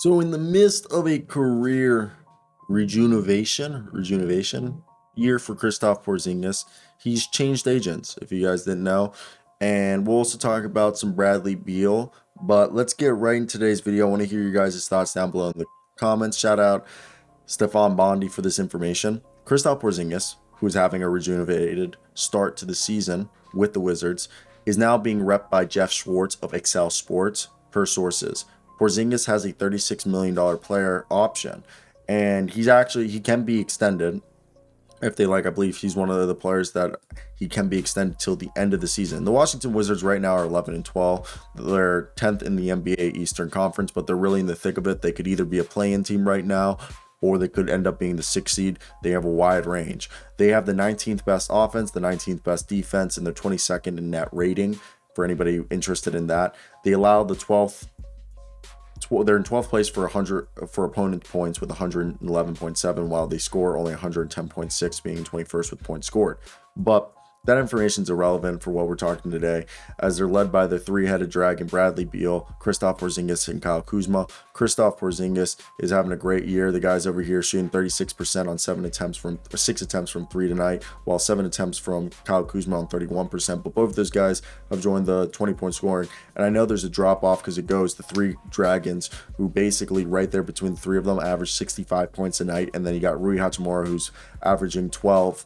So in the midst of a career rejuvenation year for Kristaps Porzingis, he's changed agents, if you guys didn't know. And we'll also talk about some Bradley Beal. But let's get right into today's video. I want to hear your guys' thoughts down below in the comments. Shout out Stefan Bondi for this information. Kristaps Porzingis, who's having a rejuvenated start to the season with the Wizards, is now being repped by Jeff Schwartz of Excel Sports, per sources. Porzingis has a $36 million player option, and he can be extended if they like. I believe he's one of the players that he can be extended till the end of the season. The Washington Wizards right now are 11 and 12. They're 10th in the NBA Eastern Conference, but they're really in the thick of it. They could either be a play-in team right now, or they could end up being the 6th seed. They have a wide range. They have the 19th best offense, the 19th best defense, and they're 22nd in net rating, for anybody interested in that. They allow the 12th. They're in 12th place for opponent points with 111.7, while they score only 110.6, being 21st with points scored. But that information is irrelevant for what we're talking today, as they're led by the three-headed dragon Bradley Beal, Kristaps Porzingis, and Kyle Kuzma. Kristaps Porzingis is having a great year. The guy's over here shooting 36% on 6 attempts from 3 tonight, while 7 attempts from Kyle Kuzma on 31%. But both of those guys have joined the 20-point scoring. And I know there's a drop-off because it goes the three dragons, who basically right there between the three of them average 65 points a night. And then you got Rui Hachimura, who's averaging 12,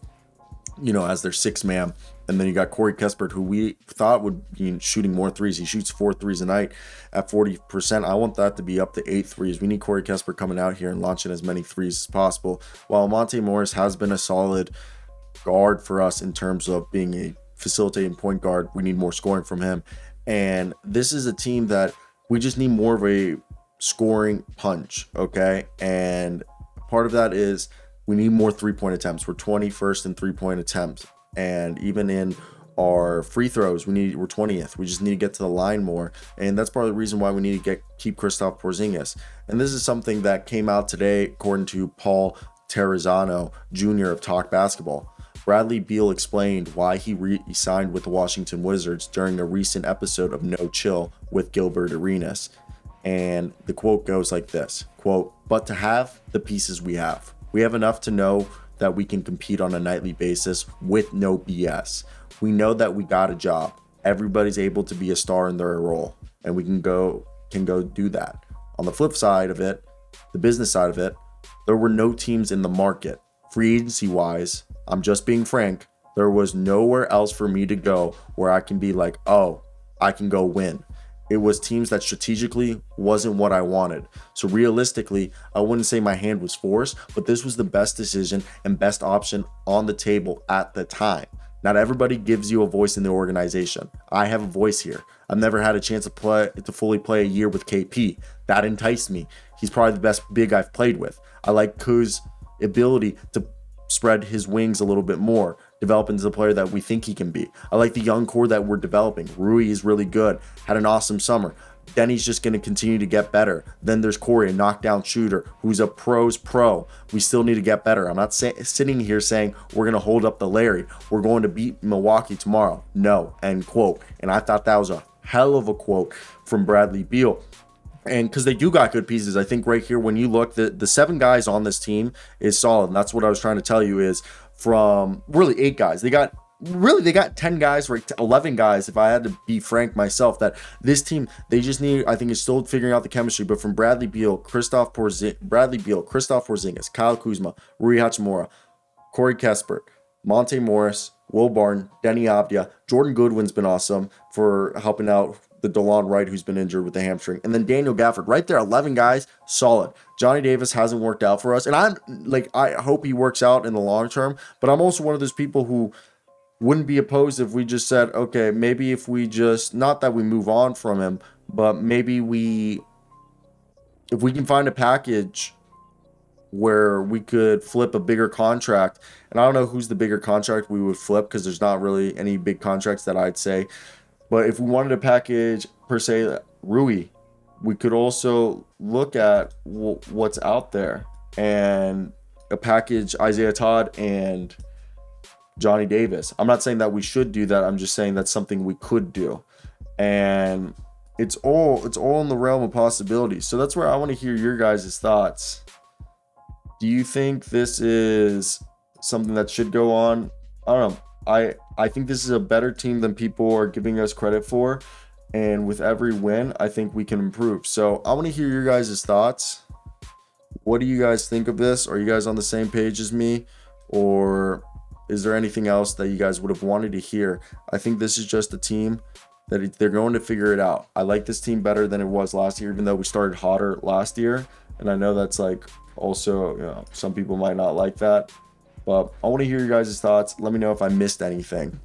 as their sixth man. And then you got Corey Kispert, who we thought would be shooting more threes. He shoots 4 threes a night at 40%. I want that to be up to 8 threes. We need Corey Kispert coming out here and launching as many threes as possible. While Monte Morris has been a solid guard for us in terms of being a facilitating point guard, we need more scoring from him. And this is a team that we just need more of a scoring punch, okay? And part of that is we need more three-point attempts. We're 21st in three-point attempts. And even in our free throws, we're 20th. We just need to get to the line more. And that's part of the reason why we need to keep Kristaps Porzingis. And this is something that came out today, according to Paul Terrazzano Jr. of Talk Basketball. Bradley Beal explained why he re-signed with the Washington Wizards during a recent episode of No Chill with Gilbert Arenas. And the quote goes like this, quote, "But to have the pieces we have enough to know that we can compete on a nightly basis with no BS. We know that we got a job. Everybody's able to be a star in their role, and we can go do that." On the flip side of it, the business side of it, there were no teams in the market. Free agency wise, I'm just being frank, there was nowhere else for me to go where I can be like, oh, I can go win. It was teams that strategically wasn't what I wanted. So realistically, I wouldn't say my hand was forced, but this was the best decision and best option on the table at the time. Not everybody gives you a voice in the organization. I have a voice here. I've never had a chance to fully play a year with KP. That enticed me. He's probably the best big I've played with. I like Kuz's ability to spread his wings a little bit more, develop into the player that we think he can be. I like the young core that we're developing. Rui is really good, had an awesome summer. Denny's just going to continue to get better. Then there's Corey, a knockdown shooter, who's a pro's pro. We still need to get better. I'm not sitting here saying we're going to hold up the Larry. We're going to beat Milwaukee tomorrow. No, end quote. And I thought that was a hell of a quote from Bradley Beal. And because they do got good pieces, I think right here, when you look, the 7 guys on this team is solid. And that's what I was trying to tell you, is from really 8 guys. They got 10 guys, right? 11 guys, if I had to be frank myself, that this team, they just need, I think, is still figuring out the chemistry. But from Bradley Beal, Kristaps Porzingis, Kyle Kuzma, Rui Hachimura, Corey Kispert, Monte Morris, Will Barton, Denny Avdia, Jordan Goodwin's been awesome for helping out the DeLon Wright, who's been injured with the hamstring, and then Daniel Gafford. Right there, 11 guys, solid. Johnny Davis hasn't worked out for us, and I hope he works out in the long term, but I'm also one of those people who wouldn't be opposed if we just said, okay, maybe if we just, not that we move on from him, but maybe if we can find a package where we could flip a bigger contract. And I don't know who's the bigger contract we would flip, because there's not really any big contracts that I'd say. But if we wanted a package, per se, Rui, we could also look at what's out there and a package Isaiah Todd and Johnny Davis. I'm not saying that we should do that. I'm just saying that's something we could do. And it's all in the realm of possibilities. So that's where I want to hear your guys' thoughts. Do you think this is something that should go on? I don't know. I think this is a better team than people are giving us credit for, and with every win, I think we can improve. So I want to hear your guys' thoughts. What do you guys think of this? Are you guys on the same page as me, or is there anything else that you guys would have wanted to hear? I think this is just a team that they're going to figure it out. I like this team better than it was last year, even though we started hotter last year. And I know that's like also, some people might not like that, but I want to hear your guys' thoughts. Let me know if I missed anything.